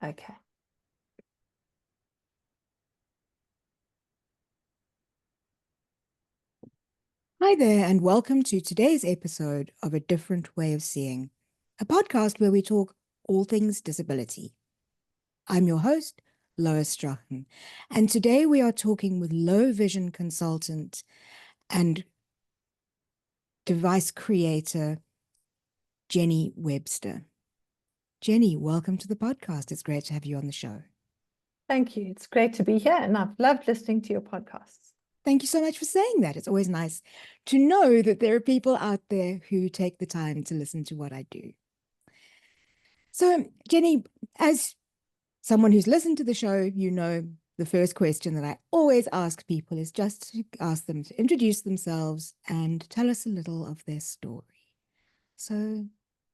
Okay. Hi there, and welcome to today's episode of A Different Way of Seeing, a podcast where we talk all things disability. I'm your host, Lois Strachan, and today we are talking with low vision consultant and device creator, Jenny Webster. Jenny, welcome to the podcast. It's great to have you on the show. Thank you. It's great to be here, and I've loved listening to your podcasts. Thank you so much for saying that. It's always nice to know that there are people out there who take the time to listen to what I do. So, Jenny, as someone who's listened to the show, you know the first question that I always ask people is just to ask them to introduce themselves and tell us a little of their story. So,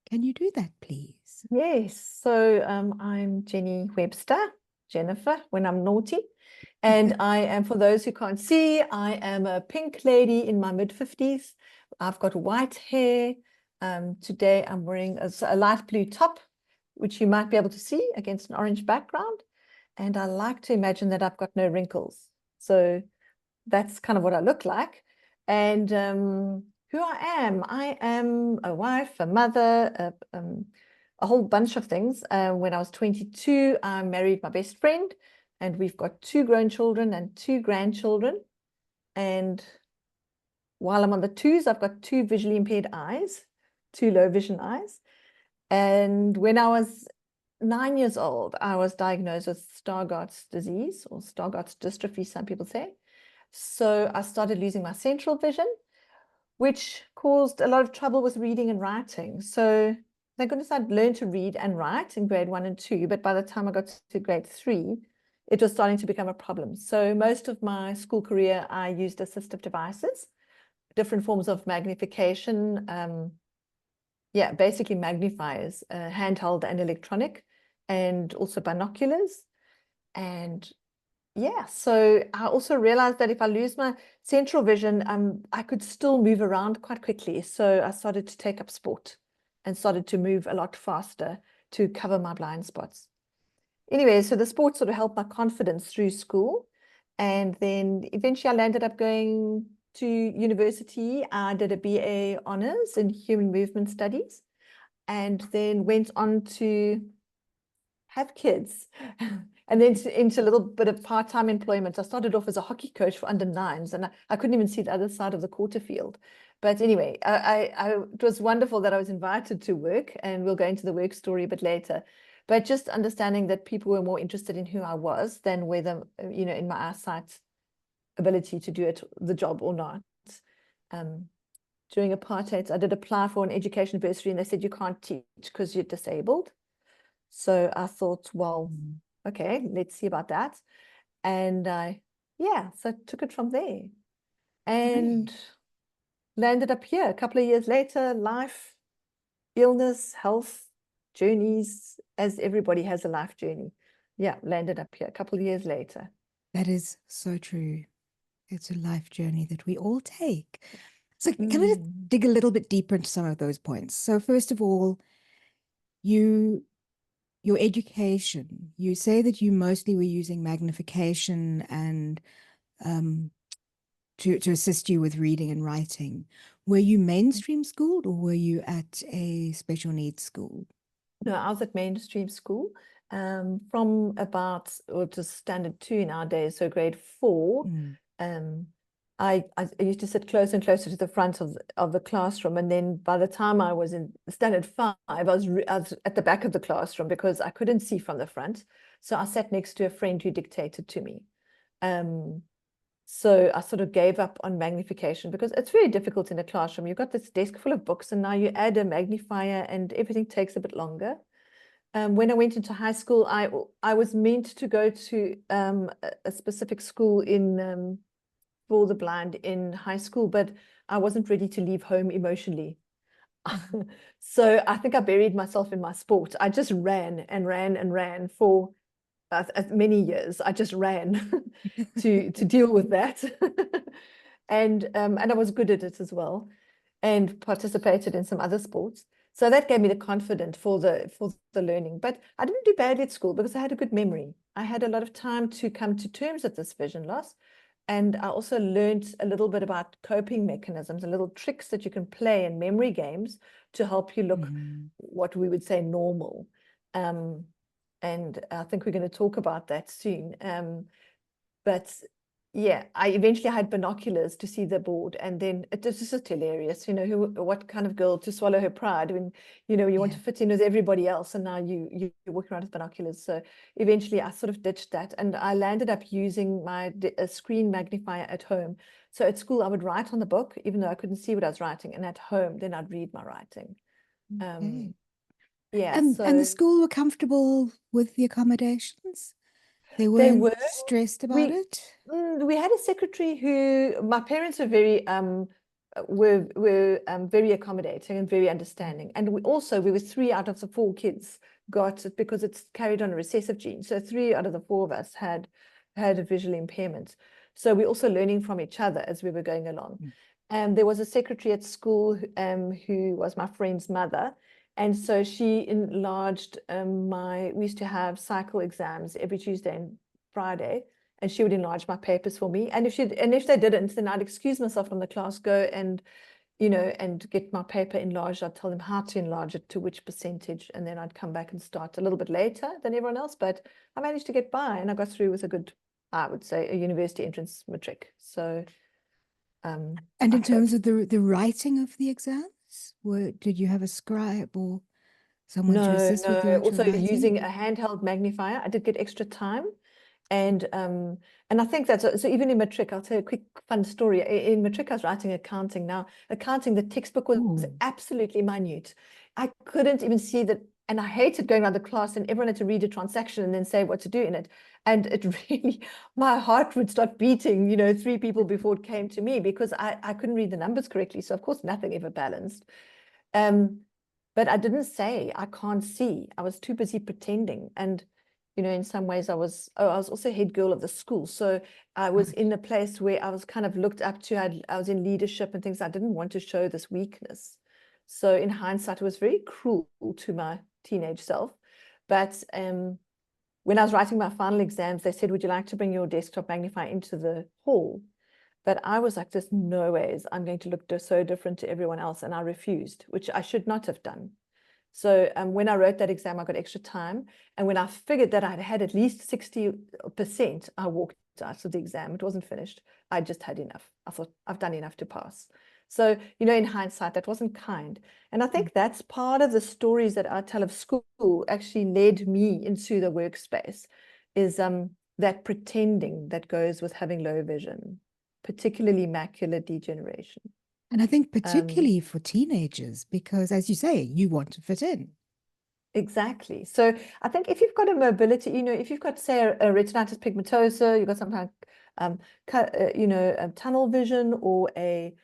can you do that, please? Yes. So I'm Jenny Webster, Jennifer, when I'm naughty. And I am, for those who can't see, I am a pink lady in my mid-50s. I've got white hair. Today I'm wearing a light blue top, which you might be able to see against an orange background. And I like to imagine that I've got no wrinkles. So that's kind of what I look like. And who I am a wife, a mother, a whole bunch of things. When I was 22, I married my best friend, and we've got 2 grown children and 2 grandchildren. And while I'm on the 2s, I've got 2 visually impaired eyes, 2 low vision eyes. And when I was 9 years old, I was diagnosed with Stargardt's disease, or Stargardt's dystrophy, some people say. So I started losing my central vision, which caused a lot of trouble with reading and writing. So thank goodness I'd learned to read and write in grade 1 and 2, but by the time I got to grade 3, it was starting to become a problem. So most of my school career, I used assistive devices, different forms of magnification, basically magnifiers, handheld and electronic, and also binoculars. And yeah, so I also realized that if I lose my central vision, I could still move around quite quickly. So I started to take up sport and started to move a lot faster to cover my blind spots. Anyway, so the sport sort of helped my confidence through school. And then eventually I landed up going to university. I did a BA honors in human movement studies, and then went on to have kids. And then into a little bit of part-time employment. I started off as a hockey coach for under 9s, and I couldn't even see the other side of the quarter field. But anyway, it was wonderful that I was invited to work, and we'll go into the work story a bit later. But just understanding that people were more interested in who I was than whether, in my eyesight ability to do the job or not. During apartheid, I did apply for an education bursary, and they said you can't teach because you're disabled. So I thought, well, okay, let's see about that. And so I took it from there and landed up here a couple of years later. Life, illness, health, journeys, as everybody has a life journey. Yeah, landed up here a couple of years later. That is so true. It's a life journey that we all take. So can I just dig a little bit deeper into some of those points? So first of all, your education, you say that you mostly were using magnification and to assist you with reading and writing. Were you mainstream schooled, or were you at a special needs school? No, I was at mainstream school from about, or just standard 2 nowadays, so grade 4. I used to sit closer and closer to the front of the classroom, and then by the time I was in standard 5, I was at the back of the classroom because I couldn't see from the front. So I sat next to a friend who dictated to me. So I sort of gave up on magnification because it's very difficult in a classroom. You've got this desk full of books, and now you add a magnifier, and everything takes a bit longer. When I went into high school, I was meant to go to a specific school in for the blind in high school, but I wasn't ready to leave home emotionally. So I think I buried myself in my sport. I just ran and ran and ran for many years. I just ran to deal with that. And I was good at it as well, and participated in some other sports. So that gave me the confidence for the learning. But I didn't do badly at school because I had a good memory. I had a lot of time to come to terms with this vision loss. And I also learned a little bit about coping mechanisms and little tricks that you can play in memory games to help you look what we would say normal. And I think we're going to talk about that soon. But yeah, I eventually had binoculars to see the board, and then it was just hilarious. What kind of girl to swallow her pride when you want to fit in with everybody else, and now you're walking around with binoculars. So eventually, I sort of ditched that, and I landed up using my screen magnifier at home. So at school, I would write on the book, even though I couldn't see what I was writing, and at home, then I'd read my writing. Yeah. And So the school were comfortable with the accommodations? They they weren't were. stressed about it? We had a secretary who, my parents were very very accommodating and very understanding. And we were 3 out of the 4 kids got it, because it's carried on a recessive gene. So 3 out of the 4 of us had a visual impairment. So we're also learning from each other as we were going along. And there was a secretary at school who was my friend's mother. And so she enlarged we used to have cycle exams every Tuesday and Friday, and she would enlarge my papers for me. And if they didn't, then I'd excuse myself from the class, go and get my paper enlarged. I'd tell them how to enlarge it, to which percentage, and then I'd come back and start a little bit later than everyone else. But I managed to get by, and I got through with a good, I would say, a university entrance matric. So and in terms of the writing of the exams, did you have a scribe or someone to assist with your Also writing? using a handheld magnifier, I did get extra time. And I think that's so even in matric, I'll tell you a quick fun story. In matric, I was writing accounting. Now, accounting, the textbook was absolutely minute. I couldn't even see that, and I hated going around the class and everyone had to read a transaction and then say what to do in it. And it really, my heart would start beating, 3 people before it came to me, because I couldn't read the numbers correctly. So of course, nothing ever balanced. But I didn't say I can't see. I was too busy pretending. And in some ways I was also head girl of the school. So I was in a place where I was kind of looked up to. I was in leadership and things. I didn't want to show this weakness. So in hindsight, it was very cruel to my teenage self. But when I was writing my final exams, they said, would you like to bring your desktop magnifier into the hall? But I was like, there's no ways I'm going to look so different to everyone else. And I refused, which I should not have done. So when I wrote that exam, I got extra time. And when I figured that I'd had at least 60%, I walked out of the exam. It wasn't finished. I just had enough. I thought, I've done enough to pass. So, in hindsight, that wasn't kind. And I think that's part of the stories that I tell of school actually led me into the workspace, is that pretending that goes with having low vision, particularly macular degeneration. And I think particularly for teenagers, because as you say, you want to fit in. Exactly. So I think if you've got a mobility, if you've got, say, a retinitis pigmentosa, you've got some kind of, tunnel vision, or a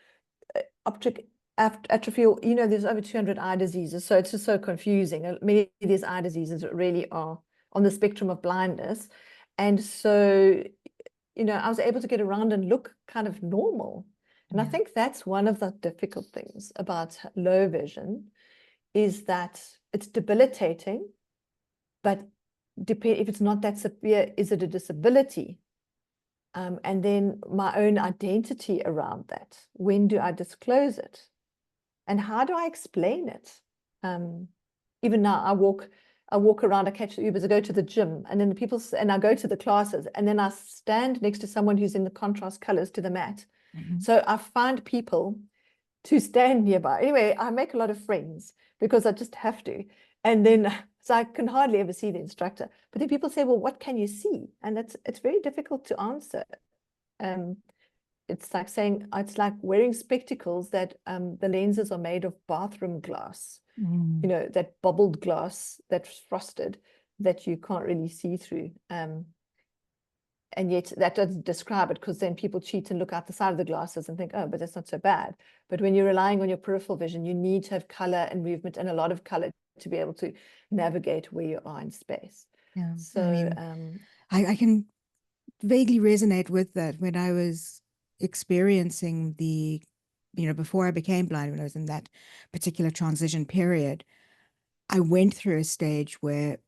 optic atrophy, or, there's over 200 eye diseases. So it's just so confusing. Many of these eye diseases really are on the spectrum of blindness. And so, I was able to get around and look kind of normal. And I think that's one of the difficult things about low vision, is that it's debilitating, but if it's not that severe, is it a disability? And then my own identity around that. When do I disclose it? And how do I explain it? Even now, I walk around, I catch the Ubers, I go to the gym, and then and I go to the classes, and then I stand next to someone who's in the contrast colors to the mat. So I find people to stand nearby. Anyway, I make a lot of friends because I just have to. And then, so I can hardly ever see the instructor. But then people say, well, what can you see? And it's very difficult to answer. It's like saying, it's like wearing spectacles that the lenses are made of bathroom glass, that bubbled glass that's frosted, that you can't really see through. And yet that doesn't describe it, because then people cheat and look out the side of the glasses and think, oh, but that's not so bad. But when you're relying on your peripheral vision, you need to have color and movement and a lot of color to be able to navigate where you are in space. Yeah. So I mean, I can vaguely resonate with that. When I was experiencing the before I became blind, when I was in that particular transition period, I went through a stage where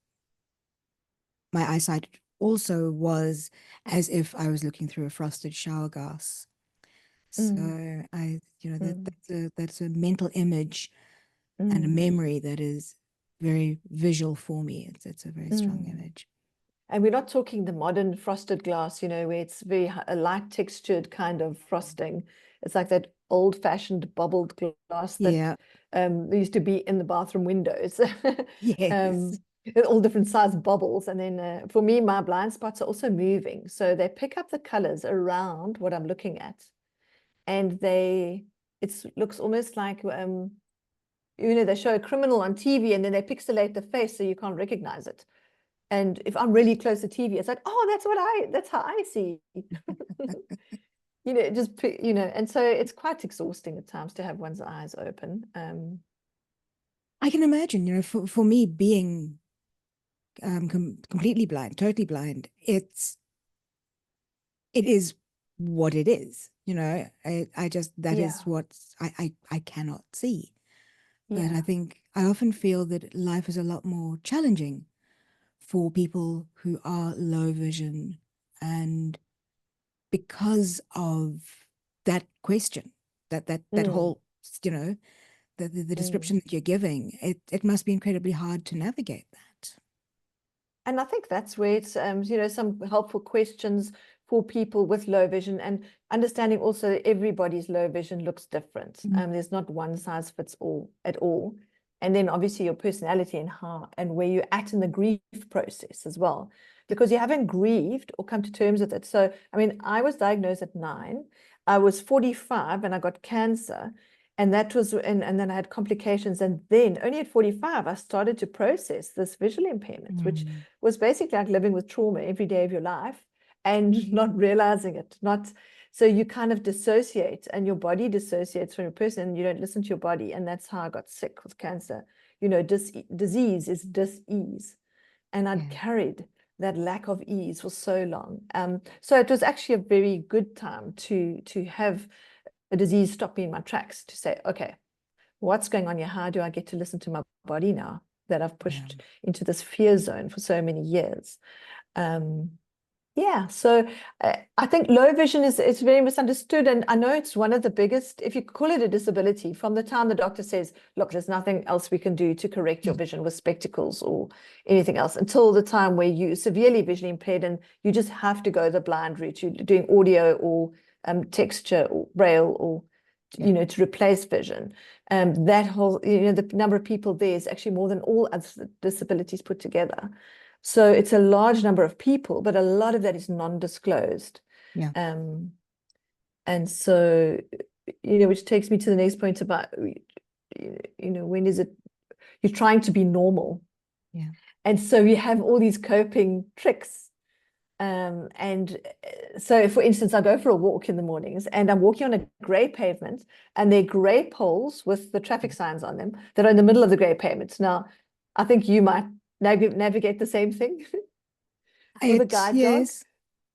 my eyesight also was as if I was looking through a frosted shower glass. So Mm, mm, that's a mental image and a mm, memory that is very visual for me. It's a very strong mm. image. And we're not talking the modern frosted glass, where it's very a light textured kind of frosting. It's like that old-fashioned bubbled glass that Yeah. used to be in the bathroom windows. Yes. um, with all different size bubbles. And then for me, my blind spots are also moving. So they pick up the colors around what I'm looking at. And it looks almost like, they show a criminal on TV and then they pixelate the face so you can't recognize it. And if I'm really close to TV, it's like, oh, that's how I see. And so it's quite exhausting at times to have one's eyes open. I can imagine, for me being completely blind, totally blind, it is what it is. I just, that Yeah, is what I cannot see. But I yeah, think I often feel that life is a lot more challenging for people who are low vision. And because of that question, that mm, whole, you know, the mm. description that you're giving, it must be incredibly hard to navigate that. And I think that's where it's, some helpful questions for people with low vision, and understanding also that everybody's low vision looks different. Mm. There's not one size fits all at all. And then obviously your personality and how and where you're at in the grief process as well, because you haven't grieved or come to terms with it. So, I mean, I was diagnosed at 9. I was 45 and I got cancer. And that was, and then I had complications. And then only at 45, I started to process this visual impairment, which Mm. was basically like living with trauma every day of your life and not realizing it. So you kind of dissociate, and your body dissociates from your person, and you don't listen to your body. And that's how I got sick with cancer. Disease is dis-ease. And I'd Yeah. carried that lack of ease for so long. So it was actually a very good time to have a disease stop me in my tracks, to say, okay, what's going on here? How do I get to listen to my body now that I've Yeah. pushed into this fear zone for so many years? Yeah, so I think low vision is very misunderstood, and I know it's one of the biggest, if you call it a disability, from the time the doctor says, look, there's nothing else we can do to correct your vision with spectacles or anything else, until the time where you're severely visually impaired and you just have to go the blind route. You're doing audio or texture or braille or Yeah. to replace vision. That whole, the number of people there is actually more than all other disabilities put together. So it's a large number of people, but a lot of that is non-disclosed. Yeah. Um, and so, which takes me to the next point about, when is it, you're trying to be normal. Yeah. And so you have all these coping tricks. So, for instance, I go for a walk in the mornings and I'm walking on a grey pavement, and there are grey poles with the traffic signs on them that are in the middle of the grey pavement. Now, I think you might navigate the same thing with a guide dog. Yes.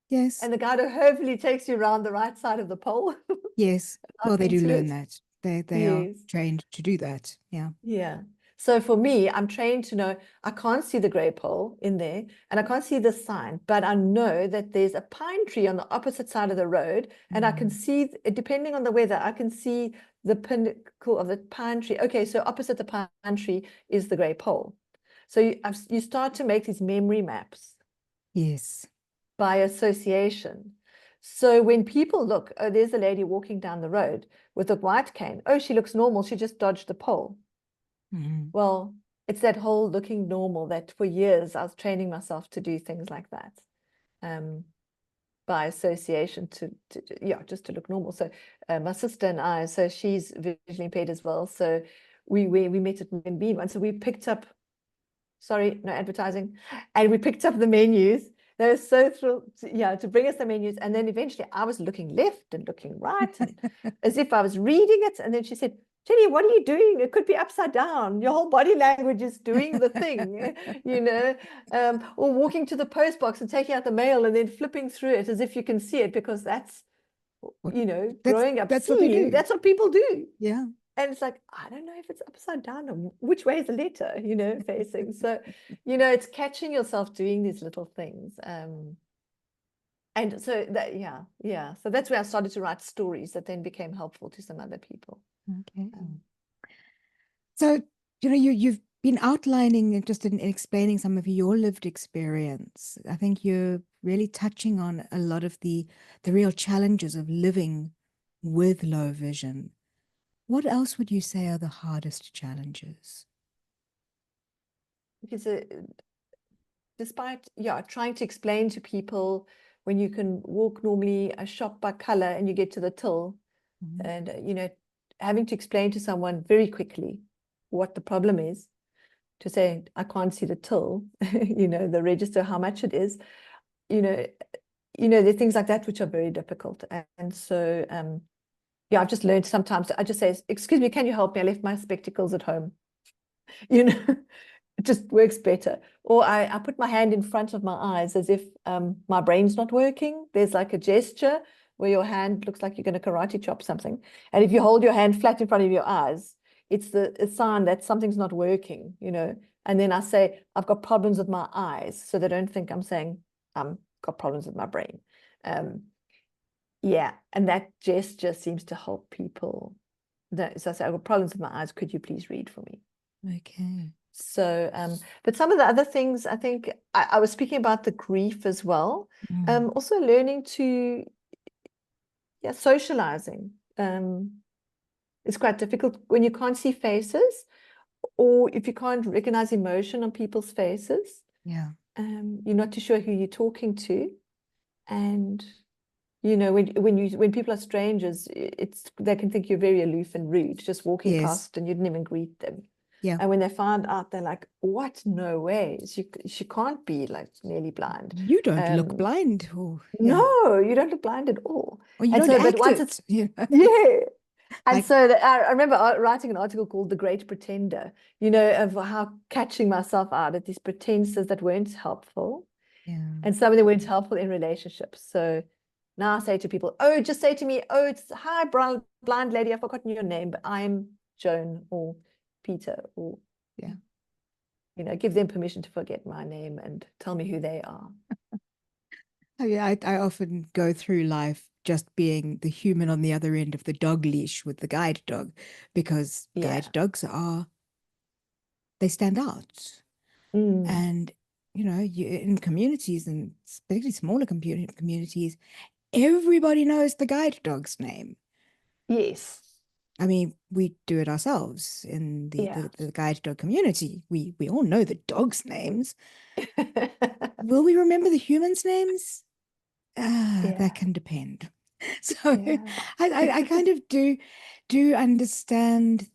Yes. And the guide hopefully takes you around the right side of the pole Yes. Well, up they do into learn it. that. They are Yes. trained to do that. Yeah. Yeah. So for me, I'm trained to know I can't see the grey pole in there and I can't see the sign, but I know that there's a pine tree on the opposite side of the road, and I can Mm. see, depending on the weather, I can see the pinnacle of the pine tree. Okay, so opposite the pine tree is the grey pole. So you start to make these memory maps Yes. by association. So when people look, oh, there's a lady walking down the road with a white cane. Oh, she looks normal. She just dodged the pole. Mm. Well, it's that whole looking normal that for years I was training myself to do things like that, by association yeah, just to look normal. So my sister and I, so she's visually impaired as well. So we met at Bean once. So we picked up, sorry, no advertising, and we picked up the menus. They were so thrilled to bring us the menus. And then eventually I was looking left and looking right, and as if I was reading it. And then she said, Jenny, what are you doing? It could be upside down. Your whole body language is doing the thing, or walking to the post box and taking out the mail and then flipping through it as if you can see it, because that's What- you know, That's growing up that's what they seeing do. that's what people do. Yeah. And it's like, I don't know if it's upside down or which way is the letter, you know, facing. So, you know, it's catching yourself doing these little things. And so that, yeah. So that's where I started to write stories that then became helpful to some other people. Okay. So, you know, you've been outlining and just in explaining some of your lived experience. I think you're really touching on a lot of the real challenges of living with low vision. What else would you say are the hardest challenges? Because despite, trying to explain to people when you can walk normally a shop by color and you get to the till, and, you know, having to explain to someone very quickly what the problem is, to say, I can't see the till, you know, the register, how much it is, you know, there are things like that which are very difficult. And so, I've just learned sometimes I just say, excuse me, can you help me? I left my spectacles at home. You know, it just works better. Or I put my hand in front of my eyes as if my brain's not working. There's like a gesture where your hand looks like you're going to karate chop something. And if you hold your hand flat in front of your eyes, it's a sign that something's not working, you know. And then I say, I've got problems with my eyes. So they don't think I'm saying I've got problems with my brain. Yeah, and that gesture seems to help people. So I say, I've got problems with my eyes. Could you please read for me? Okay. So, but some of the other things, I think I was speaking about the grief as well. Also learning to, socializing. It's quite difficult when you can't see faces, or if you can't recognize emotion on people's faces. Yeah. You're not too sure who you're talking to, and you know, when people are strangers, they can think you're very aloof and rude, just walking Yes. past, and you didn't even greet them. Yeah. And when they find out, they're like, "What? No way! She can't be like nearly blind. You don't look blind. Oh, yeah. No, you don't look blind at all." Or you And don't so, but act once it. it's Yeah. yeah. And Like, so I remember writing an article called "The Great Pretender," you know, of how catching myself out at these pretenses that weren't helpful, yeah. and some of them weren't helpful in relationships. So now I say to people, oh, just say to me, oh, it's hi, blind lady, I've forgotten your name, but I'm Joan or Peter, or, Yeah. you know, give them permission to forget my name and tell me who they are. Oh, yeah, I often go through life just being the human on the other end of the dog leash with the guide dog, because guide dogs they stand out. And, you know, in communities, and especially smaller communities, everybody knows the guide dog's name. Yes. I mean, we do it ourselves in the guide dog community. We all know the dogs' names. Will we remember the humans' names? That can depend. So I kind of do understand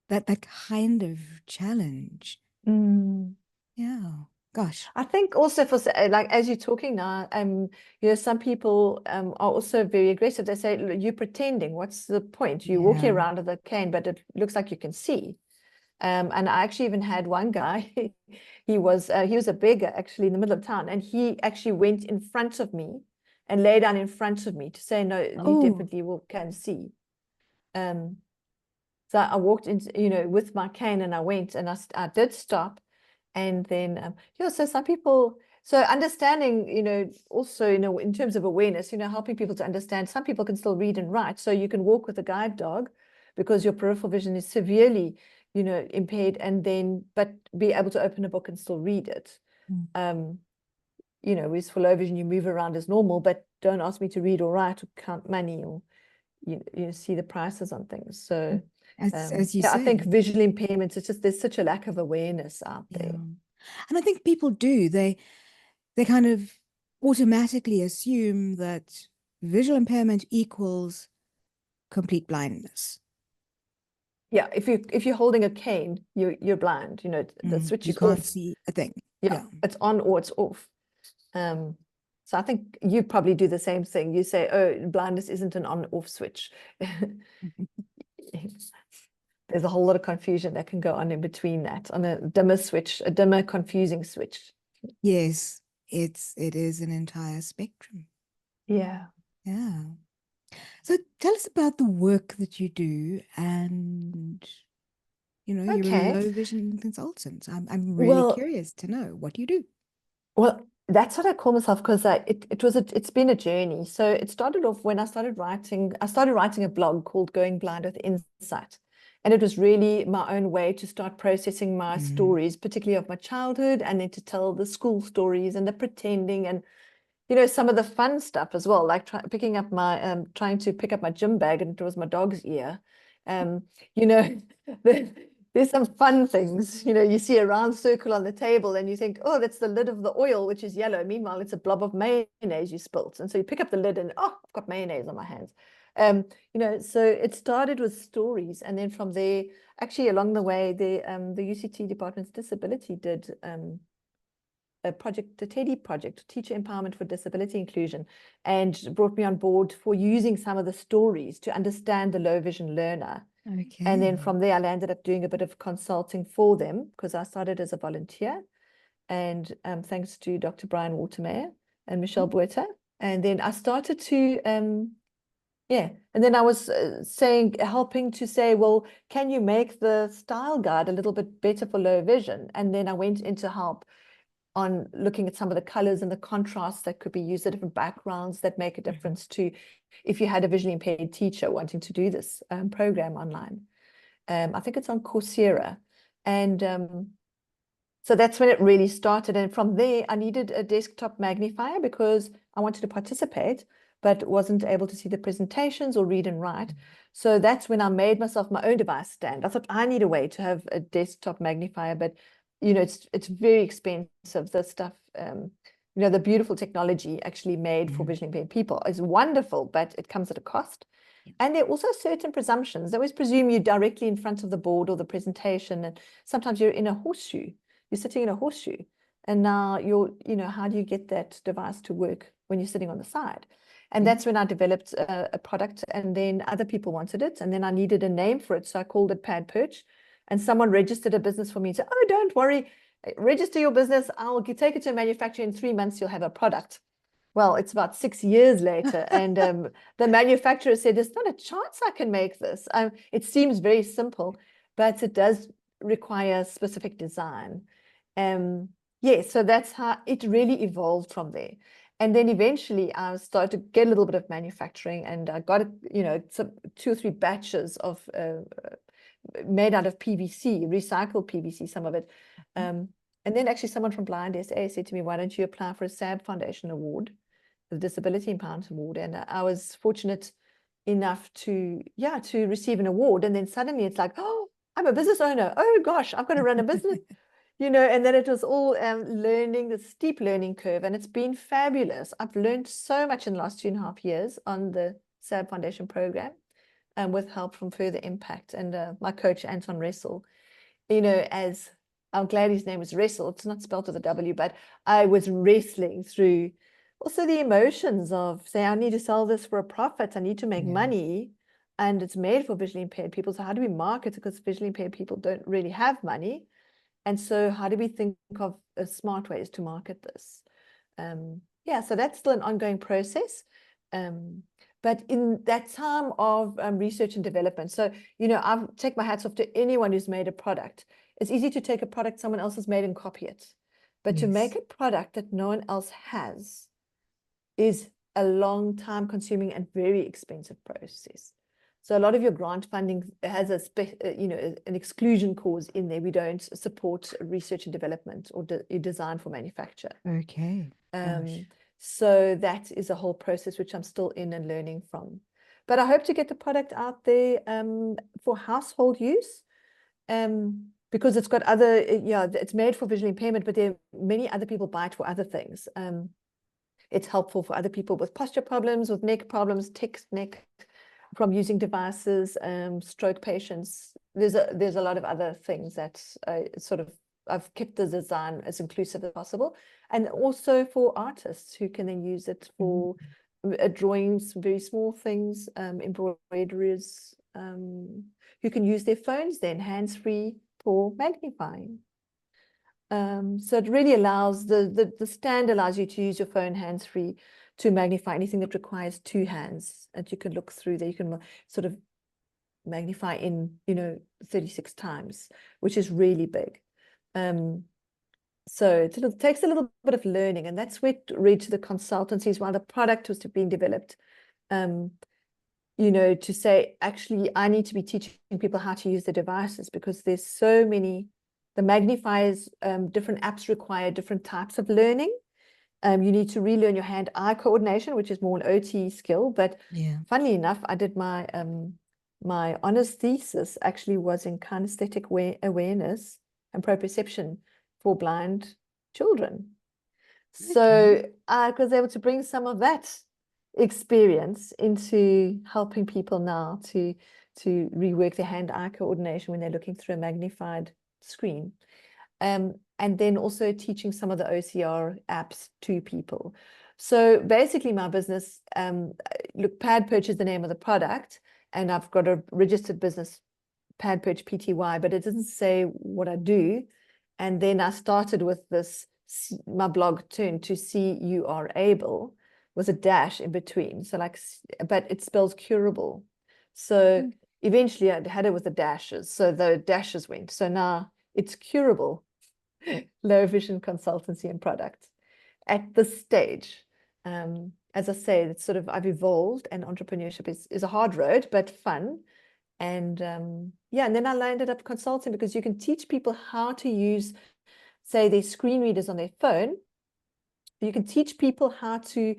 that kind of challenge. Yeah. Gosh. I think also for like as you're talking now, you know, some people are also very aggressive. They say, "Look, you're pretending. What's the point? You're walking Yeah. around with a cane, but it looks like you can see." And I actually even had one guy, he was a beggar actually in the middle of town, and he actually went in front of me and lay down in front of me to say, "No, you Oh, definitely can see." So I walked into, you know, with my cane, and I went, and I did stop. And then, so some people, so understanding, you know, also, you know, in terms of awareness, you know, helping people to understand, some people can still read and write. So you can walk with a guide dog because your peripheral vision is severely, you know, impaired, and then, but be able to open a book and still read it. You know, whereas for low vision, you move around as normal, but don't ask me to read or write or count money or, you know, see the prices on things. So, as you I say. think visual impairments, it's just, there's such a lack of awareness out there. And I think people do, they kind of automatically assume that visual impairment equals complete blindness. Yeah, if you're holding a cane, you're blind. You know, the switch You is can't off. see a thing. Yeah, it's on or it's off. So I think you probably do the same thing. You say, oh, blindness isn't an on-off switch. There's a whole lot of confusion that can go on in between that, on a dimmer switch, a dimmer confusing switch. Yes, it is an entire spectrum. Yeah. Yeah. So tell us about the work that you do, and you're a Okay. low vision consultant. I'm really Well, curious to know what you do. Well, that's what I call myself because it's been a journey. So it started off when I started writing. I started writing a blog called Going Blind with Insight. And it was really my own way to start processing my Mm. stories, particularly of my childhood, and then to tell the school stories and the pretending and some of the fun stuff as well, like trying to pick up my gym bag and it was my dog's ear. Um, you know, there's some fun things. You see a round circle on the table and you think, oh, that's the lid of the oil, which is yellow. Meanwhile, it's a blob of mayonnaise you spilt. And so you pick up the lid and, oh, I've got mayonnaise on my hands. So it started with stories. And then from there, actually along the way, the UCT Department's Disability did a project, the TEDdy project, Teacher Empowerment for Disability Inclusion, and brought me on board for using some of the stories to understand the low vision learner. And then Okay. from there, I landed up doing a bit of consulting for them because I started as a volunteer. And thanks to Dr. Brian Watermeyer and Michelle Buerta. And then I started to, and then I was helping to say, well, can you make the style guide a little bit better for low vision? And then I went into help on looking at some of the colors and the contrasts that could be used, the different backgrounds that make a difference to if you had a visually impaired teacher wanting to do this program online. I think it's on Coursera. And so that's when it really started. And from there, I needed a desktop magnifier because I wanted to participate, but wasn't able to see the presentations or read and write. So that's when I made myself my own device stand. I thought I need a way to have a desktop magnifier, but it's very expensive. The stuff, the beautiful technology actually made for visually impaired people is wonderful, but it comes at a cost. And there are also certain presumptions. They always presume you're directly in front of the board or the presentation, and sometimes you're in a horseshoe. You're sitting in a horseshoe, and now how do you get that device to work when you're sitting on the side? And that's when I developed a product, and then other people wanted it, and then I needed a name for it, so I called it Padperch, and someone registered a business for me and said, oh, don't worry, register your business, I'll take it to a manufacturer in 3 months, you'll have a product. Well, it's about 6 years later, and the manufacturer said, there's not a chance I can make this. It seems very simple, but it does require specific design. So that's how it really evolved from there. And then eventually I started to get a little bit of manufacturing, and I got some 2 or 3 batches of made out of PVC, recycled PVC, some of it. And then actually someone from Blind SA said to me, why don't you apply for a SAB Foundation award, the Disability Empowerment Award? And I was fortunate enough to receive an award. And then suddenly it's like, oh, I'm a business owner. Oh gosh, I've got to run a business. And then it was all learning, the steep learning curve, and it's been fabulous. I've learned so much in the last 2.5 years on the SAB Foundation program, and with help from Further Impact and my coach, Anton Ressel. As I'm glad his name is Wrestle, it's not spelled with a W, but I was wrestling through also the emotions of saying, I need to sell this for a profit, I need to make money, and it's made for visually impaired people. So how do we market it? Because visually impaired people don't really have money. And so how do we think of smart ways to market this? So that's still an ongoing process. But in that time of research and development, so, I take my hats off to anyone who's made a product. It's easy to take a product someone else has made and copy it. But to make a product that no one else has is a long time consuming and very expensive process. So a lot of your grant funding has an exclusion clause in there. We don't support research and development or design for manufacture. Okay. So that is a whole process which I'm still in and learning from. But I hope to get the product out there for household use, because it's got other, it's made for visual impairment, but there are many other people buy it for other things. It's helpful for other people with posture problems, with neck problems, tics neck from using devices, stroke patients. There's a lot of other things that I've kept the design as inclusive as possible, and also for artists who can then use it for drawings, very small things, embroideries, who can use their phones then hands-free for magnifying. So it really allows the stand allows you to use your phone hands-free to magnify anything that requires two hands, and you can look through there. You can sort of magnify in 36 times, which is really big. So it takes a little bit of learning, and that's where it reached the consultancies while the product was being developed. To say, actually, I need to be teaching people how to use the devices, because there's so many. The magnifiers, different apps require different types of learning. You need to relearn your hand-eye coordination, which is more an OT skill. But funnily enough, I did my my honors thesis actually was in kinesthetic awareness and proprioception for blind children. So I was able to bring some of that experience into helping people now to rework their hand-eye coordination when they're looking through a magnified screen. And then also teaching some of the OCR apps to people. So basically my business, look, Padperch is the name of the product, and I've got a registered business, Padperch Pty, but it doesn't say what I do. And then I started with this, my blog turned to See You Are Able, with a dash in between. So like, but it spells curable. So eventually I had it with the dashes. So the dashes went. So now it's curable. Low vision consultancy and product at this stage. As I say, it's sort of, I've evolved, and entrepreneurship is a hard road, but fun. And and then I ended up consulting, because you can teach people how to use, say, their screen readers on their phone. You can teach people how to,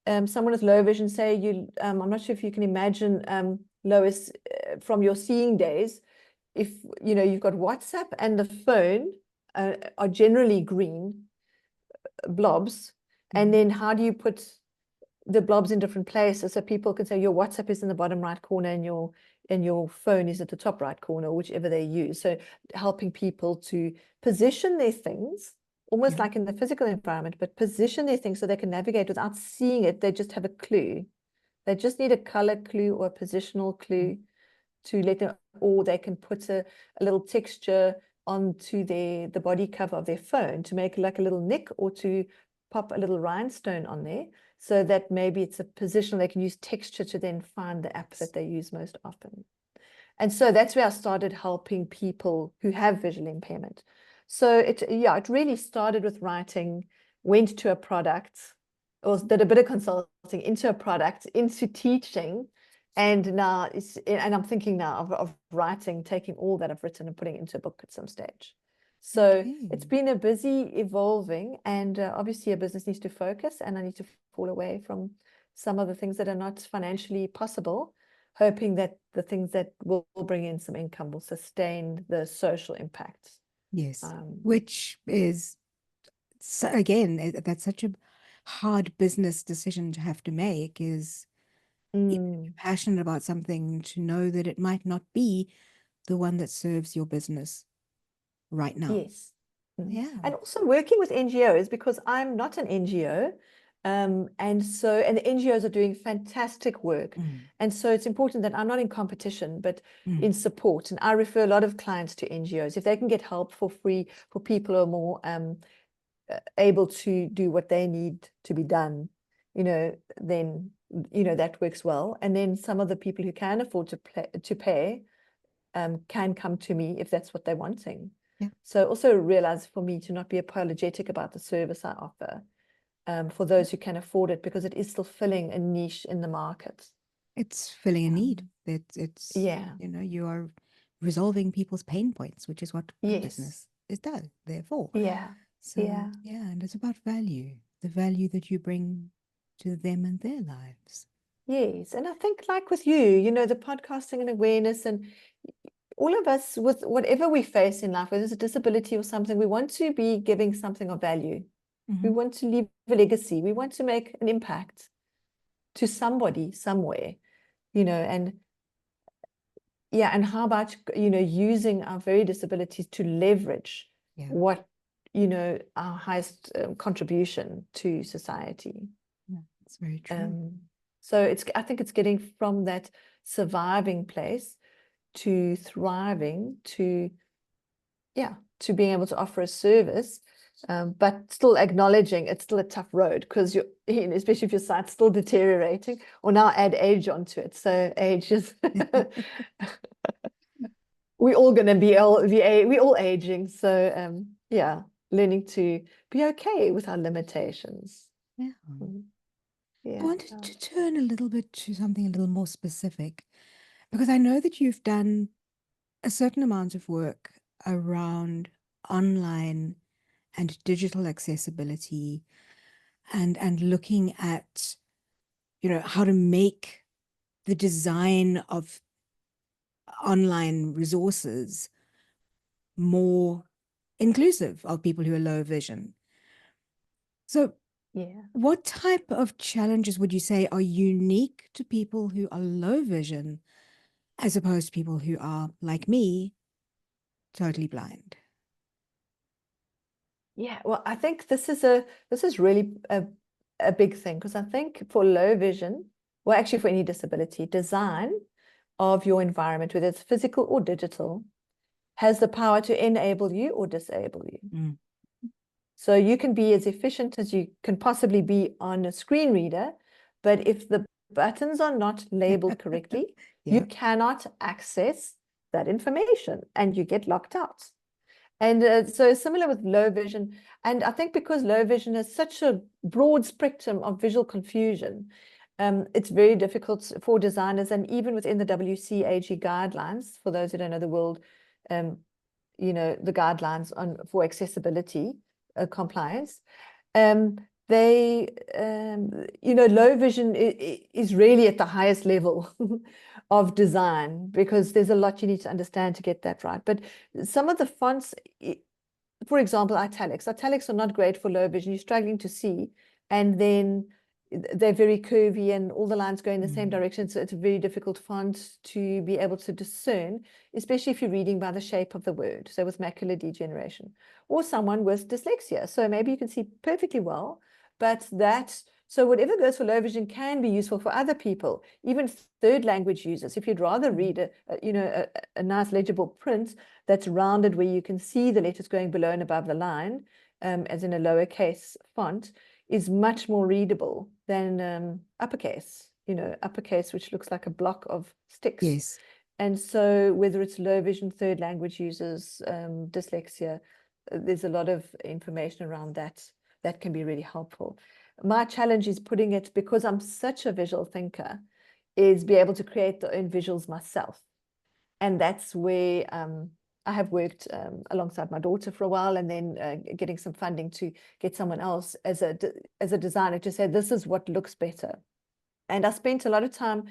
someone with low vision, say I'm not sure if you can imagine, Lois, from your seeing days, if you've got WhatsApp and the phone are generally green blobs, and then how do you put the blobs in different places so people can say your WhatsApp is in the bottom right corner and your phone is at the top right corner, whichever they use. So helping people to position their things almost like in the physical environment, but position their things so they can navigate without seeing it. They just have a clue. They just need a color clue or a positional clue to let them, or they can put a little texture onto the body cover of their phone to make like a little nick, or to pop a little rhinestone on there, so that maybe it's a position they can use texture to then find the app that they use most often. And so that's where I started helping people who have visual impairment. So it really started with writing, went to a product, or did a bit of consulting, into a product, into teaching. And now I'm thinking now of writing, taking all that I've written and putting it into a book at some stage. So it's been a busy evolving, and obviously a business needs to focus, and I need to fall away from some of the things that are not financially possible, hoping that the things that will bring in some income will sustain the social impact. Yes, which is, so again, that's such a hard business decision to have to make, is if you're passionate about something, to know that it might not be the one that serves your business right now. Yes. And also working with NGOs, because I'm not an NGO. And the NGOs are doing fantastic work. And so it's important that I'm not in competition, but in support. And I refer a lot of clients to NGOs. If they can get help for free for people who are more able to do what they need to be done, then, that works well. And then some of the people who can afford to pay can come to me if that's what they're wanting. So also realize, for me, to not be apologetic about the service I offer, for those who can afford it, because it is still filling a niche in the market. It's filling a need. It's you are resolving people's pain points, which is what business is done, therefore. So and it's about value, the value that you bring to them and their lives. Yes, and I think, like with you, the podcasting and awareness, and all of us, with whatever we face in life, whether it's a disability or something, we want to be giving something of value. We want to leave a legacy. We want to make an impact to somebody somewhere, and how about, using our very disabilities to leverage what, our highest contribution to society. It's very true. So I think it's getting from that surviving place to thriving, to to being able to offer a service, but still acknowledging it's still a tough road, because you're, especially if your site's still deteriorating, or now add age onto it. So age is we're all going to be we're all aging. So yeah, learning to be okay with our limitations. Yeah. Yeah. I wanted to turn a little bit to something a little more specific, because I know that you've done a certain amount of work around online and digital accessibility, and looking at, how to make the design of online resources more inclusive of people who are low vision. So Yeah. what type of challenges would you say are unique to people who are low vision as opposed to people who are, like me, totally blind? Yeah, well, I think this is really a big thing, because I think for low vision, well, actually for any disability, design of your environment, whether it's physical or digital, has the power to enable you or disable you. Mm. So you can be as efficient as you can possibly be on a screen reader, but if the buttons are not labeled correctly, you Yeah. cannot access that information and you get locked out. And so similar with low vision. And I think because low vision has such a broad spectrum of visual confusion, it's very difficult for designers, and even within the WCAG guidelines, for those who don't know the world, the guidelines for accessibility compliance, they, low vision is really at the highest level of design, because there's a lot you need to understand to get that right. But some of the fonts, for example, italics are not great for low vision. You're struggling to see, and then they're very curvy and all the lines go in the same direction. So it's a very difficult font to be able to discern, especially if you're reading by the shape of the word. So with macular degeneration, or someone with dyslexia. So maybe you can see perfectly well, but so whatever goes for low vision can be useful for other people, even third language users. If you'd rather read a nice legible print that's rounded, where you can see the letters going below and above the line, as in a lowercase font, is much more readable than uppercase, uppercase, which looks like a block of sticks. Yes. And so whether it's low vision, third language users, dyslexia, there's a lot of information around that that can be really helpful. My challenge is putting it, because I'm such a visual thinker, is be able to create the own visuals myself. And that's where I have worked alongside my daughter for a while, and then getting some funding to get someone else as a designer to say, this is what looks better. And I spent a lot of time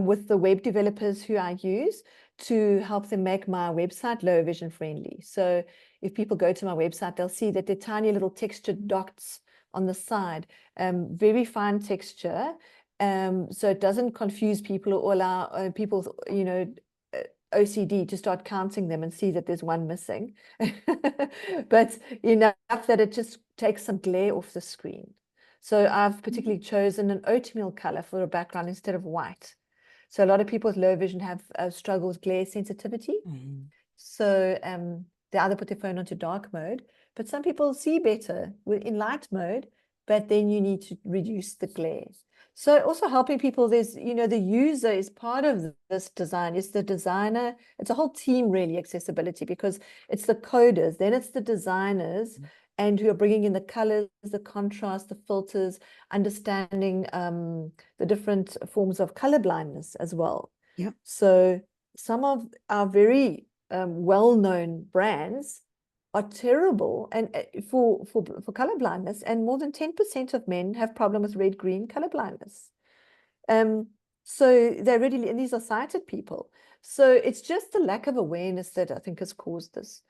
with the web developers who I use to help them make my website low vision friendly. So if people go to my website, they'll see that they're tiny little textured dots on the side, very fine texture, so it doesn't confuse people or allow people, OCD to start counting them and see that there's one missing, but enough that it just takes some glare off the screen. So I've particularly chosen an oatmeal color for a background instead of white. So a lot of people with low vision have struggle with glare sensitivity. So they either put their phone onto dark mode, but some people see better in light mode, but then you need to reduce the glare. So also helping people, there's, the user is part of this design. It's the designer. It's a whole team, really, accessibility, because it's the coders, then it's the designers, and who are bringing in the colors, the contrast, the filters, understanding the different forms of color blindness as well. Yep. So some of our very well-known brands are terrible and for color blindness, and more than 10% of men have problem with red-green color blindness. So they're really, and these are sighted people. So it's just the lack of awareness that I think has caused this.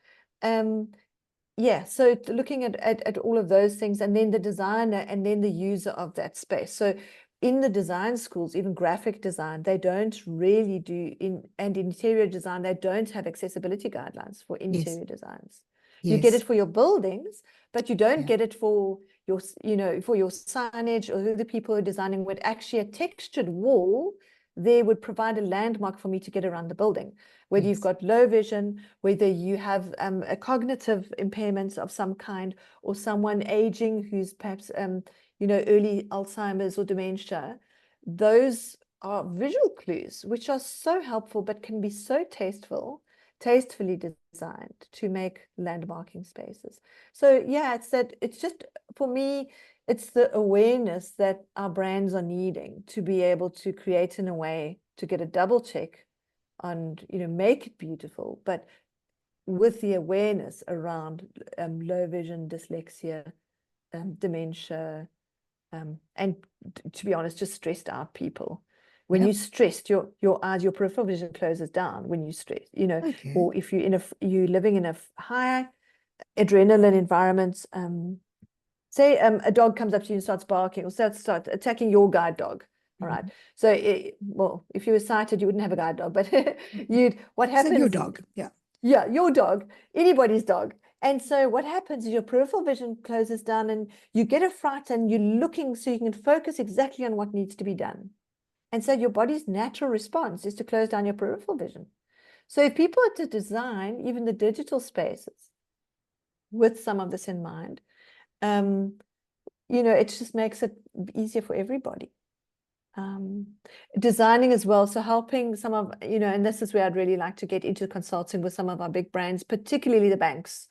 Yeah, so looking at all of those things, and then the designer and then the user of that space. So in the design schools, even graphic design, they don't really do, and interior design, they don't have accessibility guidelines for interior designs. You get it for your buildings, but you don't get it for your, for your signage, or the people who are designing with actually a textured wall there would provide a landmark for me to get around the building. whether you've Yes. got low vision, whether you have a cognitive impairment of some kind, or someone aging who's perhaps, early Alzheimer's or dementia. Those are visual clues, which are so helpful, but can be so tastefully designed to make landmarking spaces. So yeah, it's just, for me, it's the awareness that our brands are needing to be able to create in a way to get a double check on, make it beautiful, but with the awareness around low vision, dyslexia, dementia, and to be honest, just stressed out people. When Yep. you're stressed, your eyes, your peripheral vision closes down when you're stressed, Okay. or if you're living in a high adrenaline environment, say a dog comes up to you and starts barking, or starts attacking your guide dog. All right. So, well, if you were sighted, you wouldn't have a guide dog, but what So your happens? dog, yeah. Yeah, your dog, anybody's dog. And so what happens is your peripheral vision closes down and you get a fright and you're looking so you can focus exactly on what needs to be done. And so your body's natural response is to close down your peripheral vision. So if people are to design even the digital spaces with some of this in mind, it just makes it easier for everybody. Designing as well, so helping some of, and this is where I'd really like to get into consulting with some of our big brands, particularly the banks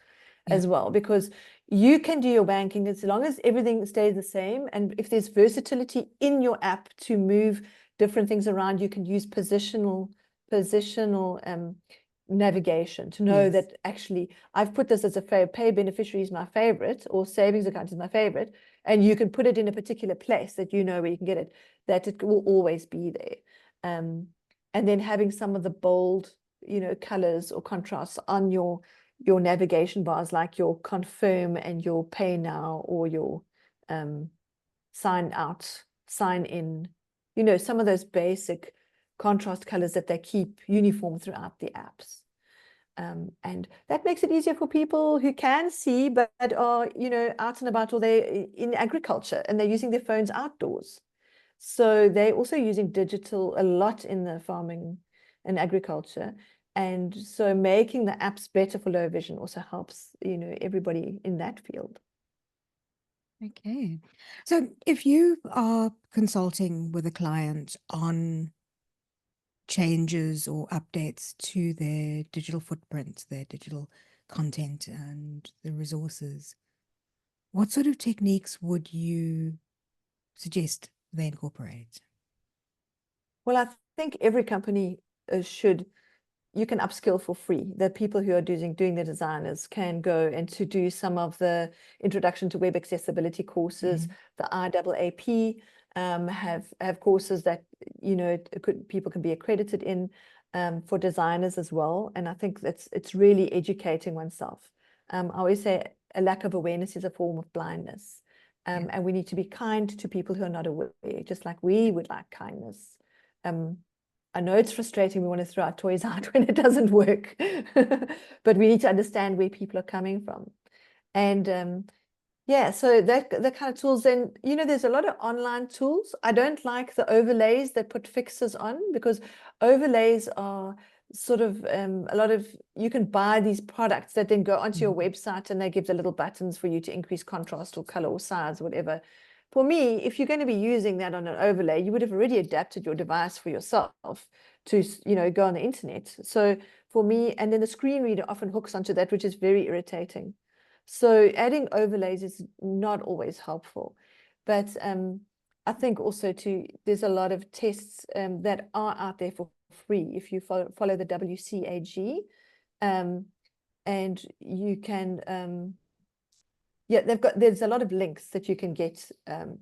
as well, because you can do your banking as long as everything stays the same. And if there's versatility in your app to move different things around, you can use positional navigation to know that actually I've put this as a pay beneficiary is my favorite, or savings account is my favorite, and you can put it in a particular place that where you can get it, that it will always be there. And then having some of the bold, colors or contrasts on your navigation bars, like your confirm and your pay now, or your sign out, sign in, some of those basic contrast colors that they keep uniform throughout the apps. And that makes it easier for people who can see, but are, out and about, or they're in agriculture and they're using their phones outdoors. So they're also using digital a lot in the farming and agriculture. And so making the apps better for low vision also helps, everybody in that field. Okay. So if you are consulting with a client on changes or updates to their digital footprint, their digital content and the resources, what sort of techniques would you suggest they incorporate? Well, I think every company you can upskill for free. The people who are doing the designers can go and to do some of the introduction to web accessibility courses. The IAAP have courses that people can be accredited in for designers as well. And I think it's really educating oneself. I always say a lack of awareness is a form of blindness. And we need to be kind to people who are not aware, just like we would like kindness. I know it's frustrating. We want to throw our toys out when it doesn't work, but we need to understand where people are coming from. And yeah, so that kind of tools. Then, there's a lot of online tools. I don't like the overlays that put fixes on, because overlays are sort of a lot of, you can buy these products that then go onto your website and they give the little buttons for you to increase contrast or color or size, whatever. For me, if you're going to be using that on an overlay, you would have already adapted your device for yourself to, go on the internet. So for me, and then the screen reader often hooks onto that, which is very irritating. So adding overlays is not always helpful. But I think also there's a lot of tests that are out there for free if you follow the WCAG. And you can there's a lot of links that you can get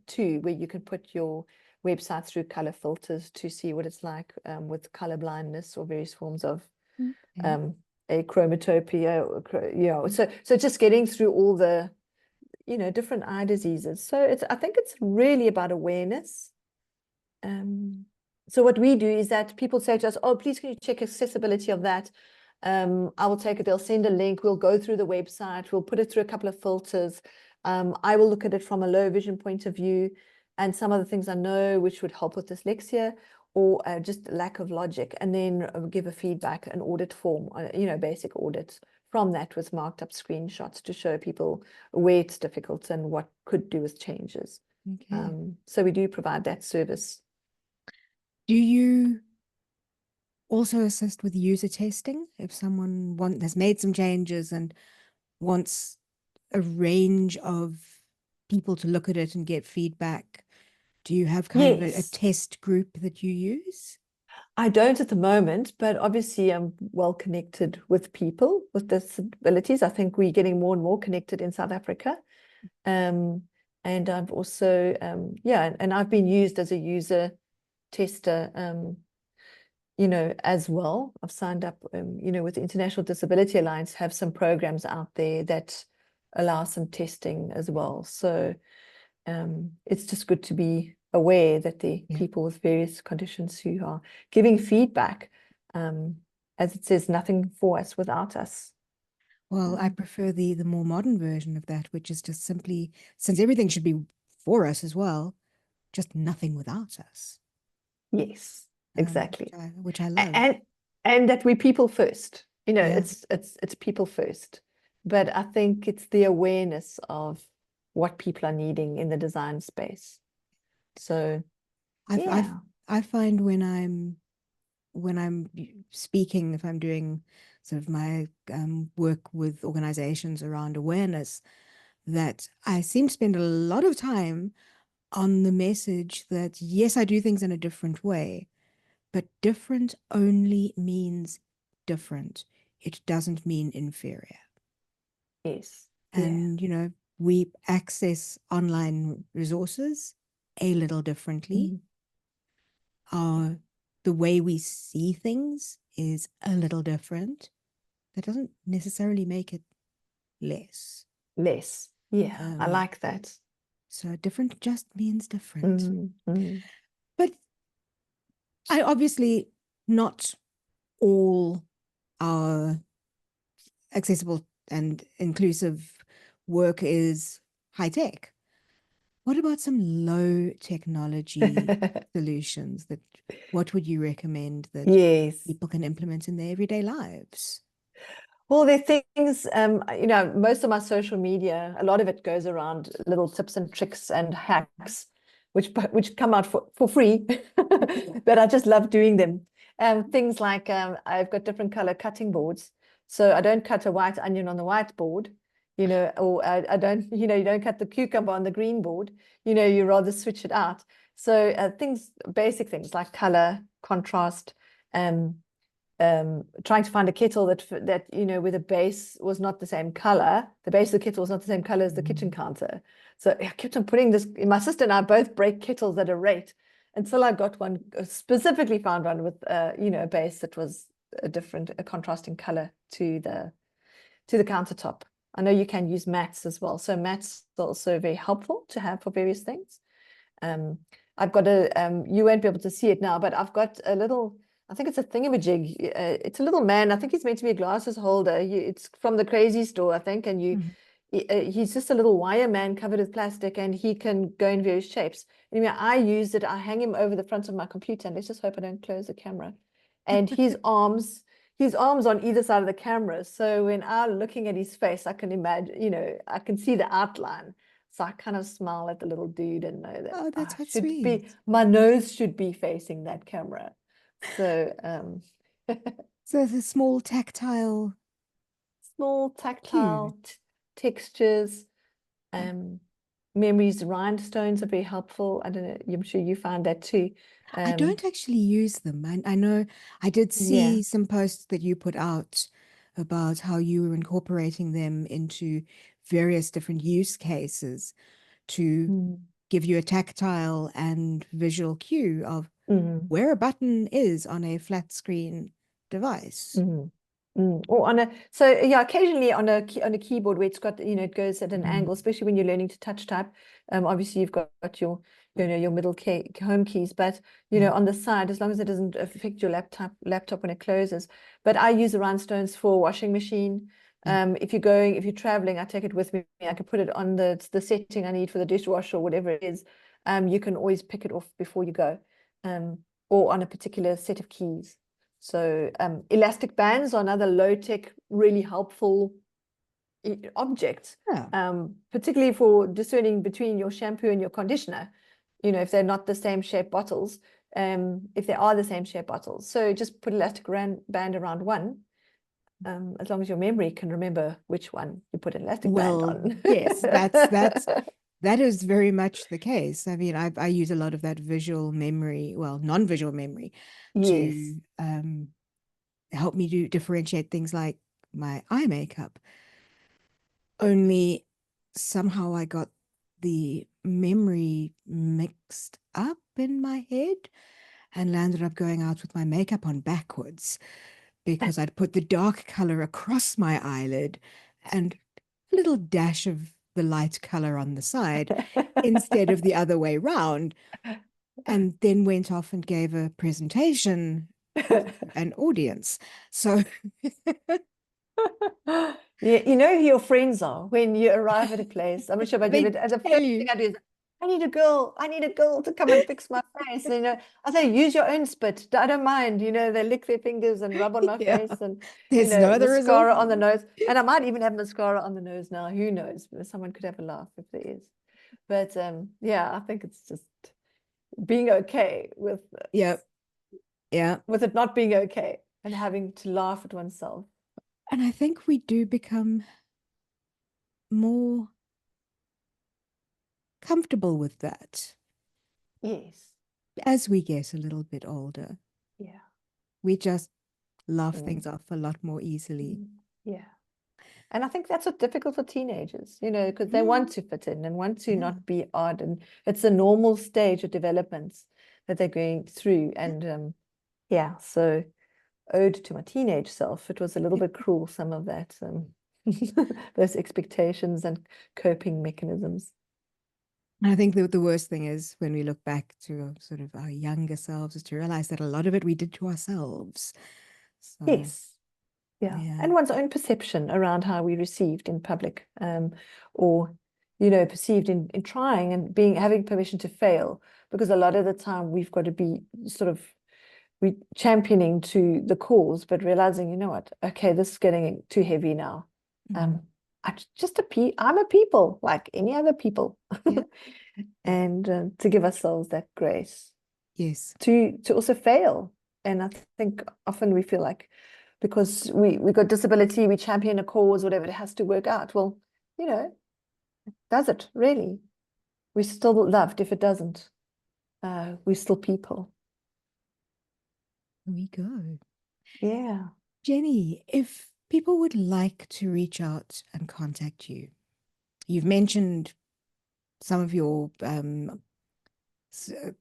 to where you can put your website through color filters to see what it's like with color blindness or various forms of achromatopia, or so just getting through all the different eye diseases. So I think it's really about awareness. So what we do is that people say to us, oh, please can you check accessibility of that? I will take it, they'll send a link, we'll go through the website, we'll put it through a couple of filters. I will look at it from a low vision point of view and some of the things I know which would help with dyslexia, or just lack of logic, and then give a feedback, an audit form, basic audits from that with marked up screenshots to show people where it's difficult and what could do with changes. Okay. So we do provide that service. Do you also assist with user testing if someone has made some changes and wants a range of people to look at it and get feedback? Do you have kind of a Yes. test group that you use? I don't at the moment, but obviously I'm well connected with people with disabilities. I think we're getting more and more connected in South Africa. And I've also, and I've been used as a user tester, as well. I've signed up, with the International Disability Alliance, have some programs out there that allow some testing as well. So it's just good to be aware that the people with various conditions who are giving feedback, as it says, nothing for us without us. Well, I prefer the more modern version of that, which is just simply, since everything should be for us as well, just nothing without us. Yes, exactly. Which I love. And that we people first. Yeah. It's people first. But I think it's the awareness of what people are needing in the design space. So I find when I'm speaking, if I'm doing sort of my work with organizations around awareness, that I seem to spend a lot of time on the message that, yes, I do things in a different way, but different only means different. It doesn't mean inferior. yes. And, we access online resources a little differently. The way we see things is a little different. That doesn't necessarily make it less. Less. Yeah, I like that. So different just means different. Mm. But I obviously not all our accessible and inclusive work is high tech. What about some low technology solutions what would you recommend that Yes. people can implement in their everyday lives? Well, there are things, most of my social media, a lot of it goes around little tips and tricks and hacks, which come out for free, but I just love doing them. Things like I've got different color cutting boards. So I don't cut a white onion on the white board, or I don't, you don't cut the cucumber on the green board, you rather switch it out. So basic things like color, contrast, trying to find a kettle that where the base was not the same color. The base of the kettle was not the same color as the kitchen counter. So I kept on putting this. My sister and I both break kettles at a rate until I got one, specifically found one with a base that was a contrasting color to the countertop. I know you can use mats as well. So mats are also very helpful to have for various things. I've got you won't be able to see it now, but I've got a little, I think it's a thingamajig. It's a little man. I think he's meant to be a glasses holder. It's from the Crazy Store, I think. And he's just a little wire man covered with plastic, and he can go in various shapes. Anyway, I use it. I hang him over the front of my computer, and let's just hope I don't close the camera. And his arms on either side of the camera. So when I'm looking at his face, I can imagine, I can see the outline. So I kind of smile at the little dude and know that that's sweet. My nose should be facing that camera. So so the small tactile textures, memories, rhinestones are very helpful. I don't know, I'm sure you find that too. I don't actually use them. I know I did see some posts that you put out about how you were incorporating them into various different use cases to give you a tactile and visual cue of where a button is on a flat screen device. Or occasionally on a keyboard where it's got, it goes at an angle, especially when you're learning to touch type. Obviously you've got your your middle home keys, but on the side, as long as it doesn't affect your laptop when it closes. But I use the rhinestones for washing machine. If you're traveling, I take it with me. I can put it on the setting I need for the dishwasher or whatever it is. You can always pick it off before you go. or on a particular set of keys. So elastic bands are another low-tech, really helpful object, Yeah. particularly for discerning between your shampoo and your conditioner, you know, if they're not the same shape bottles, if they are the same shape bottles. So just put elastic band around one, as long as your memory can remember which one you put an elastic band on. Yes, that is very much the case. I mean, I use a lot of that visual memory, well, non-visual memory, Yes. to help me to differentiate things like my eye makeup. Only somehow I got the memory mixed up in my head and landed up going out with my makeup on backwards because I'd put the dark color across my eyelid and a little dash of the light color on the side instead of the other way round, and then went off and gave a presentation to an audience. So Yeah, you know who your friends are when you arrive at a place. I'm not sure about you, they but the tell first you, thing I do is, I need a girl to come and fix my face. And, you know, I say, use your own spit. I don't mind. You know, they lick their fingers and rub on my yeah, face, and, you there's no know, other mascara resources. on the nose. And I might even have mascara on the nose now. Who knows? Someone could have a laugh if there is. But yeah, I think it's just being okay Yeah, yeah. with it not being okay and having to laugh at oneself. And I think we do become more comfortable with that Yes. as we get a little bit older. Yeah. We just laugh Mm. things off a lot more easily. Yeah. And I think that's what's difficult for teenagers, you know, because they want Mm, to fit in and want to yeah, not be odd. And it's a normal stage of development that they're going through. And yeah, so ode to my teenage self. It was a little bit cruel, some of that, those expectations and coping mechanisms. I think the worst thing is when we look back to sort of our younger selves is to realize that a lot of it we did to ourselves. So, Yes. Yeah. yeah. And one's own perception around how we received in public, or, you know, perceived in trying and having permission to fail, because a lot of the time we've got to be sort of championing to the cause, but realizing, you know what, okay, this is getting too heavy now. Mhm. I'm a people like any other people. Yeah. And to give ourselves that grace Yes. to also fail. And I think often we feel like because we got disability, we champion a cause, whatever, it has to work out. Well, you know, does it really? We're still loved if it doesn't. We're still people. Here we go. Yeah. Jenny, if people would like to reach out and contact you, you've mentioned some of your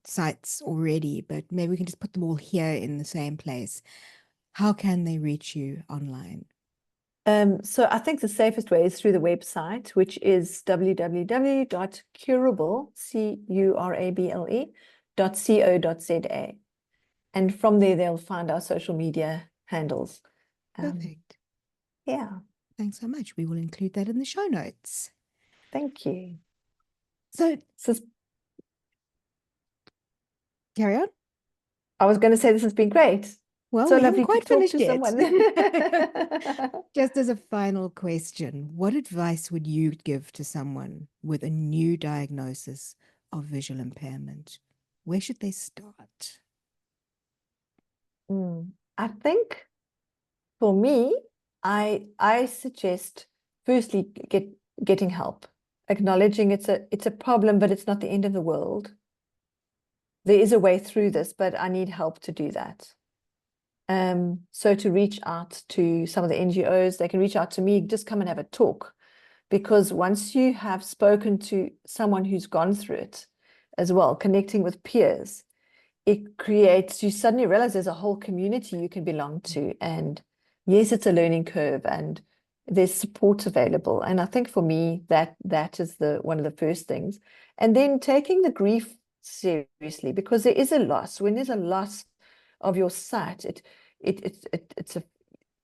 sites already, but maybe we can just put them all here in the same place. How can they reach you online? So I think the safest way is through the website, which is www.curable, curable.co.za. And from there, they'll find our social media handles. Perfect. Yeah, Thanks so much. We will include that in the show notes. thank you. So So carry on. I was going to say this has been great. Well, So we haven't lovely to quite talk finished to yet. someone. Just as a final question, what advice would you give to someone with a new diagnosis of visual impairment? Where should they start? I think for me, I suggest firstly getting help, acknowledging it's a problem, but it's not the end of the world. There is a way through this, but I need help to do that. So to reach out to some of the NGOs, they can reach out to me, just come and have a talk. Because once you have spoken to someone who's gone through it as well, connecting with peers, it creates, you suddenly realize there's a whole community you can belong to. And yes, it's a learning curve and there's support available. And I think for me, that is one of the first things. And then taking the grief seriously, because there is a loss. When there's a loss of your sight, it's a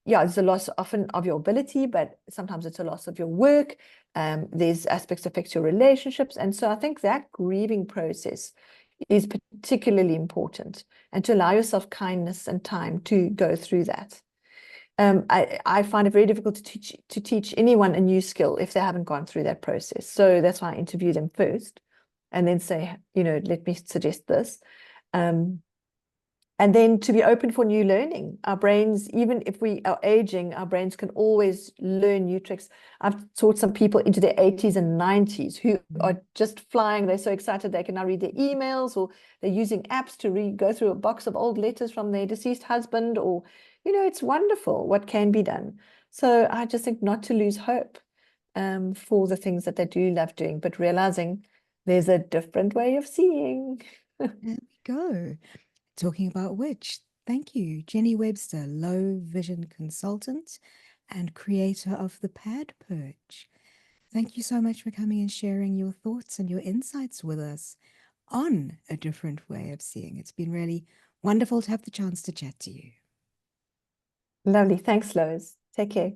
there's a loss often of your ability, but sometimes it's a loss of your work. There's aspects that affect your relationships. And so I think that grieving process is particularly important, and to allow yourself kindness and time to go through that. I find it very difficult to teach anyone a new skill if they haven't gone through that process. So that's why I interview them first and then say, let me suggest this. And then to be open for new learning. Our brains, even if we are aging, our brains can always learn new tricks. I've taught some people into their 80s and 90s who are just flying. They're so excited they can now read their emails, or they're using apps to go through a box of old letters from their deceased husband, or, it's wonderful what can be done. So I just think not to lose hope for the things that they do love doing, but realizing there's a different way of seeing. There we go. Talking about which, thank you, Jenny Webster, low vision consultant and creator of the Padperch. Thank you so much for coming and sharing your thoughts and your insights with us on a different way of seeing. It's been really wonderful to have the chance to chat to you. Lovely. Thanks, Lois. Take care.